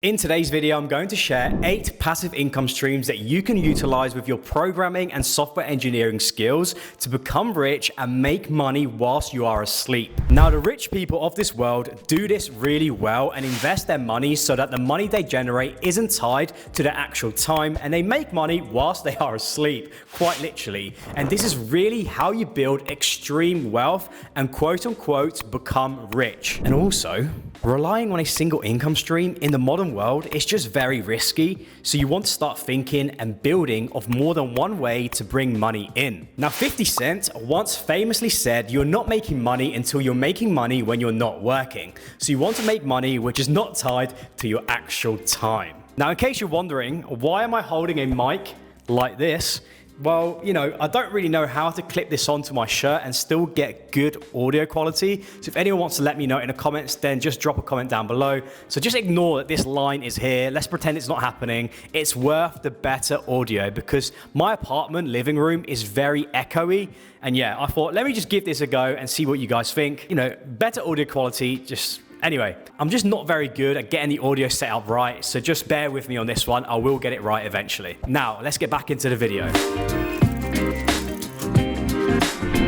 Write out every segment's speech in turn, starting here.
In today's video, I'm going to share 8 passive income streams that you can utilize with your programming and software engineering skills to become rich and make money whilst you are asleep. Now, the rich people of this world do this really well and invest their money so that the money they generate isn't tied to their actual time, and they make money whilst they are asleep, quite literally. And this is really how you build extreme wealth and quote unquote become rich. And also, relying on a single income stream in the modern world is just very risky, so you want to start thinking and building of more than one way to bring money in. Now, 50 Cent once famously said, "You're not making money until you're making money when you're not working." So you want to make money which is not tied to your actual time. Now, in case you're wondering, why am I holding a mic like this? Well, I don't really know how to clip this onto my shirt and still get good audio quality. So if anyone wants to let me know in the comments, then just drop a comment down below. So just ignore that this line is here. Let's pretend it's not happening. It's worth the better audio because my apartment living room is very echoey. And yeah, I thought, let me just give this a go and see what you guys think. Better audio quality, Anyway, I'm just not very good at getting the audio set up right, so just bear with me on this one. I will get it right eventually. Now, let's get back into the video.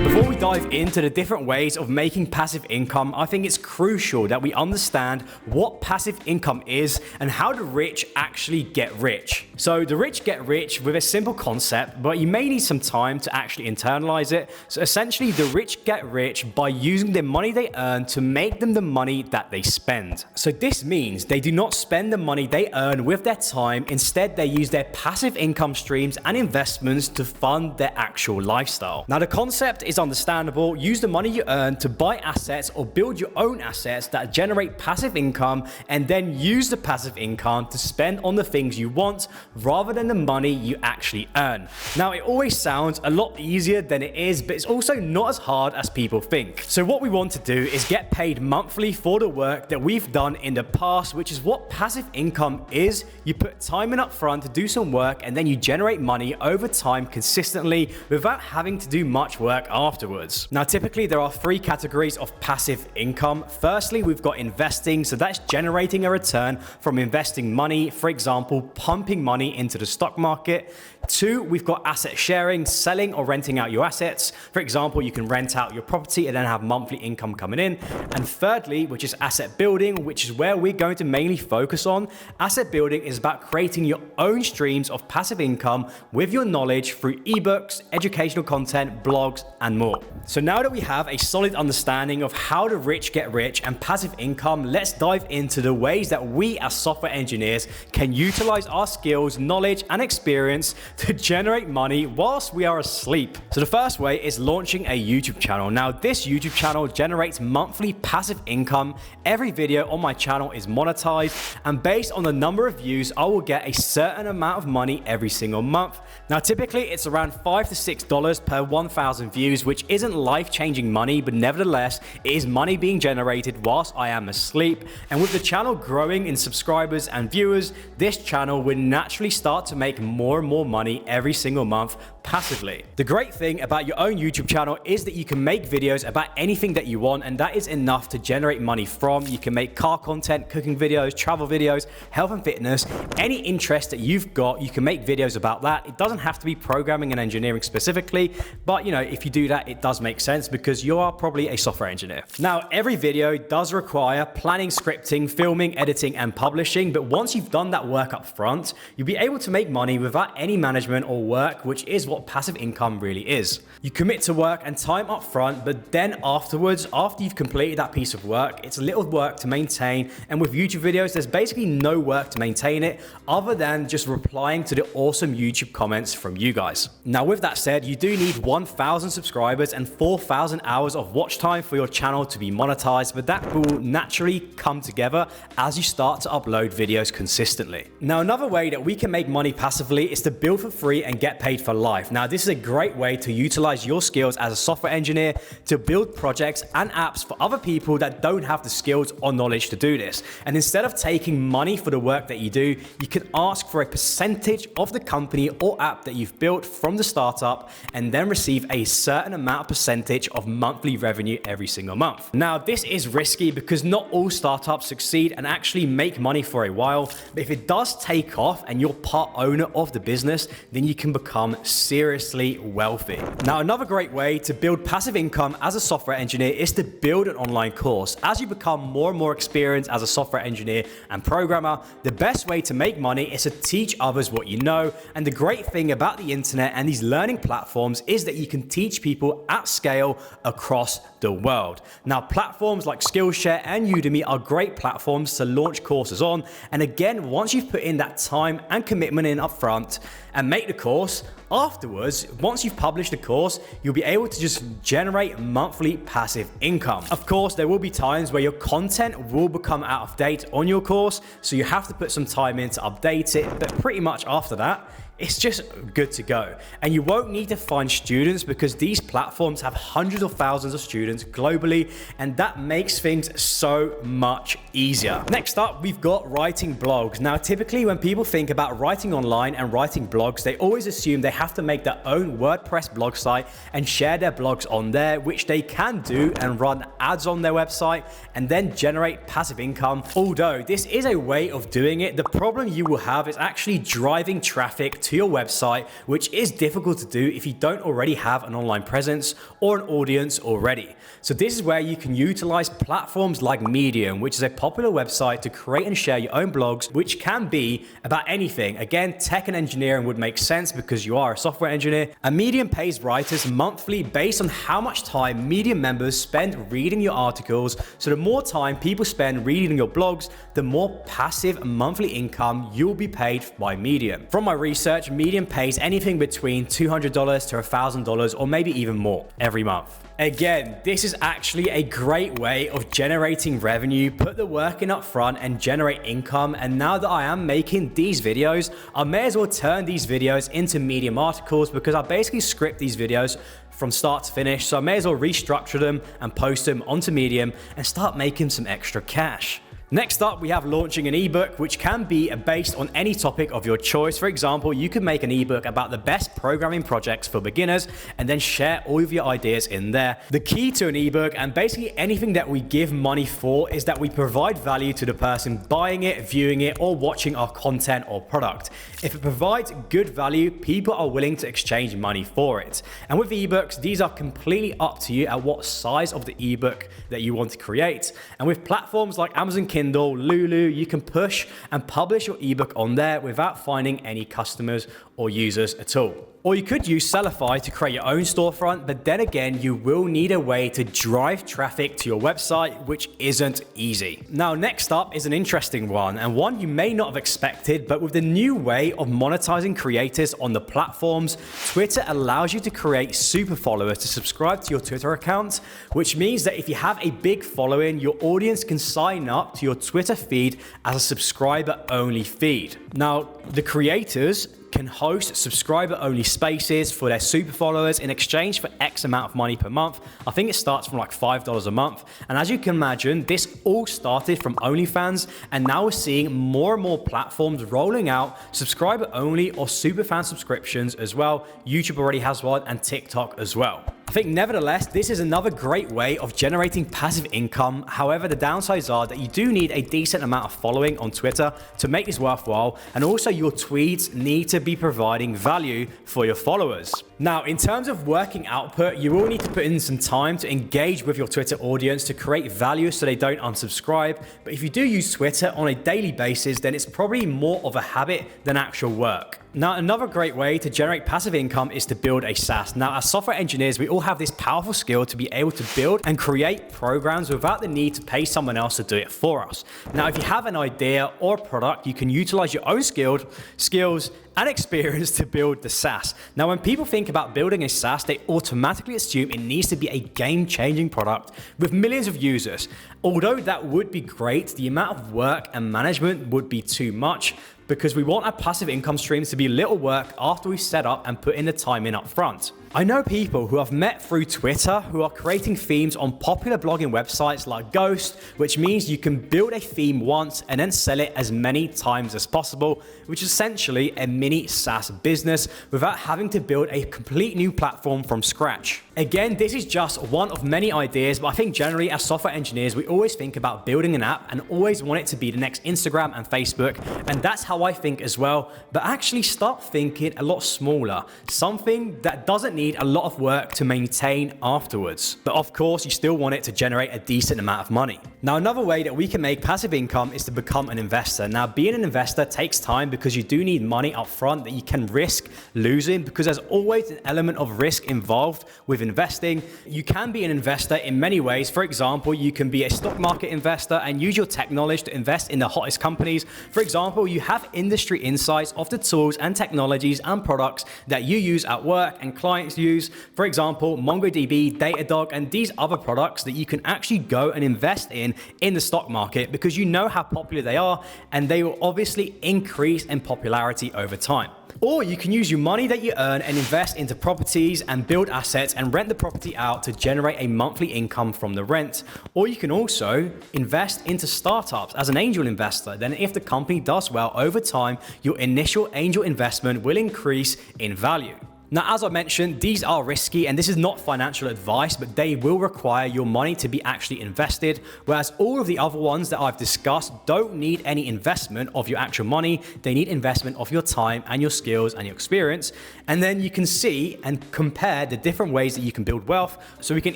Before we dive into the different ways of making passive income, I think it's crucial that we understand what passive income is and how the rich actually get rich. So the rich get rich with a simple concept, but you may need some time to actually internalize it. So essentially, the rich get rich by using the money they earn to make them the money that they spend. So this means they do not spend the money they earn with their time. Instead, they use their passive income streams and investments to fund their actual lifestyle. Now, the concept is understandable. Use the money you earn to buy assets or build your own assets that generate passive income, and then use the passive income to spend on the things you want rather than the money you actually earn. Now, it always sounds a lot easier than it is, but it's also not as hard as people think. So what we want to do is get paid monthly for the work that we've done in the past, which is what passive income is. You put time in up front to do some work, and then you generate money over time consistently without having to do much work afterwards. Now, typically there are 3 categories of passive income. Firstly, we've got investing. So that's generating a return from investing money, for example, pumping money into the stock market. 2, we've got asset sharing, selling or renting out your assets. For example, you can rent out your property and then have monthly income coming in. And thirdly, which is asset building, which is where we're going to mainly focus on. Asset building is about creating your own streams of passive income with your knowledge through ebooks, educational content, blogs, and more. So now that we have a solid understanding of how the rich get rich and passive income, let's dive into the ways that we as software engineers can utilize our skills, knowledge, and experience to generate money whilst we are asleep. So the first way is launching a YouTube channel. Now, this YouTube channel generates monthly passive income. Every video on my channel is monetized, and based on the number of views, I will get a certain amount of money every single month. Now, typically it's around $5 to $6 per 1,000 views, which isn't life-changing money, but nevertheless, it is money being generated whilst I am asleep. And with the channel growing in subscribers and viewers, this channel will naturally start to make more and more money every single month passively. The great thing about your own YouTube channel is that you can make videos about anything that you want, and that is enough to generate money from. You can make car content, cooking videos, travel videos, health and fitness, any interest that you've got, you can make videos about that. It doesn't have to be programming and engineering specifically, but if you do that, it does make sense because you are probably a software engineer. Now, every video does require planning, scripting, filming, editing, and publishing, but once you've done that work up front, you'll be able to make money without any management or work, which is what passive income really is. You commit to work and time up front, but then afterwards, after you've completed that piece of work, it's a little work to maintain. And with YouTube videos, there's basically no work to maintain it other than just replying to the awesome YouTube comments from you guys. Now, with that said, you do need 1,000 subscribers and 4,000 hours of watch time for your channel to be monetized, but that will naturally come together as you start to upload videos consistently. Now, another way that we can make money passively is to build for free and get paid for life. life. Now, this is a great way to utilize your skills as a software engineer to build projects and apps for other people that don't have the skills or knowledge to do this. And instead of taking money for the work that you do, you can ask for a percentage of the company or app that you've built from the startup and then receive a certain amount of percentage of monthly revenue every single month. Now, this is risky because not all startups succeed and actually make money for a while, but if it does take off and you're part owner of the business, then you can become seriously wealthy. Now, another great way to build passive income as a software engineer is to build an online course. As you become more and more experienced as a software engineer and programmer, the best way to make money is to teach others what you know. And the great thing about the internet and these learning platforms is that you can teach people at scale across the world. Now, platforms like Skillshare and Udemy are great platforms to launch courses on. And again, once you've put in that time and commitment in up front and make the course, afterwards, once you've published the course, you'll be able to just generate monthly passive income. Of course, there will be times where your content will become out of date on your course, so you have to put some time in to update it, but pretty much after that, it's just good to go. And you won't need to find students because these platforms have hundreds of thousands of students globally, and that makes things so much easier. Next up, we've got writing blogs. Now, typically when people think about writing online and writing blogs, they always assume they have to make their own WordPress blog site and share their blogs on there, which they can do and run ads on their website and then generate passive income. Although this is a way of doing it, the problem you will have is actually driving traffic to your website, which is difficult to do if you don't already have an online presence or an audience already. So this is where you can utilize platforms like Medium, which is a popular website to create and share your own blogs, which can be about anything. Again, tech and engineering would make sense because you are a software engineer. And Medium pays writers monthly based on how much time Medium members spend reading your articles. So the more time people spend reading your blogs, the more passive monthly income you'll be paid by Medium. From my research, Medium pays anything between $200 to $1,000 or maybe even more every month. Again, this is actually a great way of generating revenue. Put the work in up front and generate income. And now that I am making these videos, I may as well turn these videos into Medium articles because I basically script these videos from start to finish. So I may as well restructure them and post them onto Medium and start making some extra cash. Next up, we have launching an ebook, which can be based on any topic of your choice. For example, you could make an ebook about the best programming projects for beginners and then share all of your ideas in there. The key to an ebook and basically anything that we give money for is that we provide value to the person buying it, viewing it, or watching our content or product. If it provides good value, people are willing to exchange money for it. And with ebooks, these are completely up to you at what size of the ebook that you want to create. And with platforms like Amazon Kindle, Lulu, you can push and publish your ebook on there without finding any customers or users at all. Or you could use Sellify to create your own storefront, but then again, you will need a way to drive traffic to your website, which isn't easy. Now, next up is an interesting one, and one you may not have expected, but with the new way of monetizing creators on the platforms, Twitter allows you to create super followers to subscribe to your Twitter account, which means that if you have a big following, your audience can sign up to your Twitter feed as a subscriber-only feed. Now, the creators can host subscriber-only spaces for their super followers in exchange for X amount of money per month. I think it starts from like $5 a month. And as you can imagine, this all started from OnlyFans, and now we're seeing more and more platforms rolling out subscriber-only or superfan subscriptions as well. YouTube already has one, and TikTok as well. I think nevertheless, this is another great way of generating passive income. However, the downsides are that you do need a decent amount of following on Twitter to make this worthwhile, and also your tweets need to be providing value for your followers. Now, in terms of working output, you will need to put in some time to engage with your Twitter audience to create value so they don't unsubscribe. But if you do use Twitter on a daily basis, then it's probably more of a habit than actual work. Now, another great way to generate passive income is to build a SaaS. Now, as software engineers, we all have this powerful skill to be able to build and create programs without the need to pay someone else to do it for us. Now, if you have an idea or product, you can utilize your own skills and experience to build the SaaS. Now, when people think about building a SaaS, they automatically assume it needs to be a game-changing product with millions of users. Although that would be great, the amount of work and management would be too much, because we want our passive income streams to be little work after we set up and put in the time in up front. I know people who I've met through Twitter who are creating themes on popular blogging websites like Ghost, which means you can build a theme once and then sell it as many times as possible, which is essentially a mini SaaS business without having to build a complete new platform from scratch. Again, this is just one of many ideas, but I think generally as software engineers, we always think about building an app and always want it to be the next Instagram and Facebook, and that's how I think as well, but actually start thinking a lot smaller, something that doesn't need a lot of work to maintain afterwards. But of course, you still want it to generate a decent amount of money. Now, another way that we can make passive income is to become an investor. Now, being an investor takes time because you do need money up front that you can risk losing, because there's always an element of risk involved with investing. You can be an investor in many ways. For example, you can be a stock market investor and use your tech knowledge to invest in the hottest companies. For example, you have industry insights of the tools and technologies and products that you use at work and clients use. For example, MongoDB, Datadog, and these other products that you can actually go and invest in the stock market because you know how popular they are, and they will obviously increase in popularity over time. Or you can use your money that you earn and invest into properties and build assets and rent the property out to generate a monthly income from the rent. Or you can also invest into startups as an angel investor. Then if the company does well over time, your initial angel investment will increase in value. Now, as I mentioned, these are risky and this is not financial advice, but they will require your money to be actually invested, whereas all of the other ones that I've discussed don't need any investment of your actual money. They need investment of your time and your skills and your experience. And then you can see and compare the different ways that you can build wealth. So we can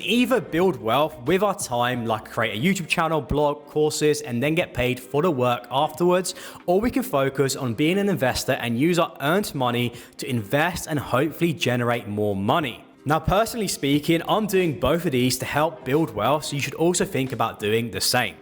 either build wealth with our time, like create a YouTube channel, blog, courses, and then get paid for the work afterwards, or we can focus on being an investor and use our earned money to invest and hopefully generate more money. Now, personally speaking, I'm doing both of these to help build wealth, so you should also think about doing the same.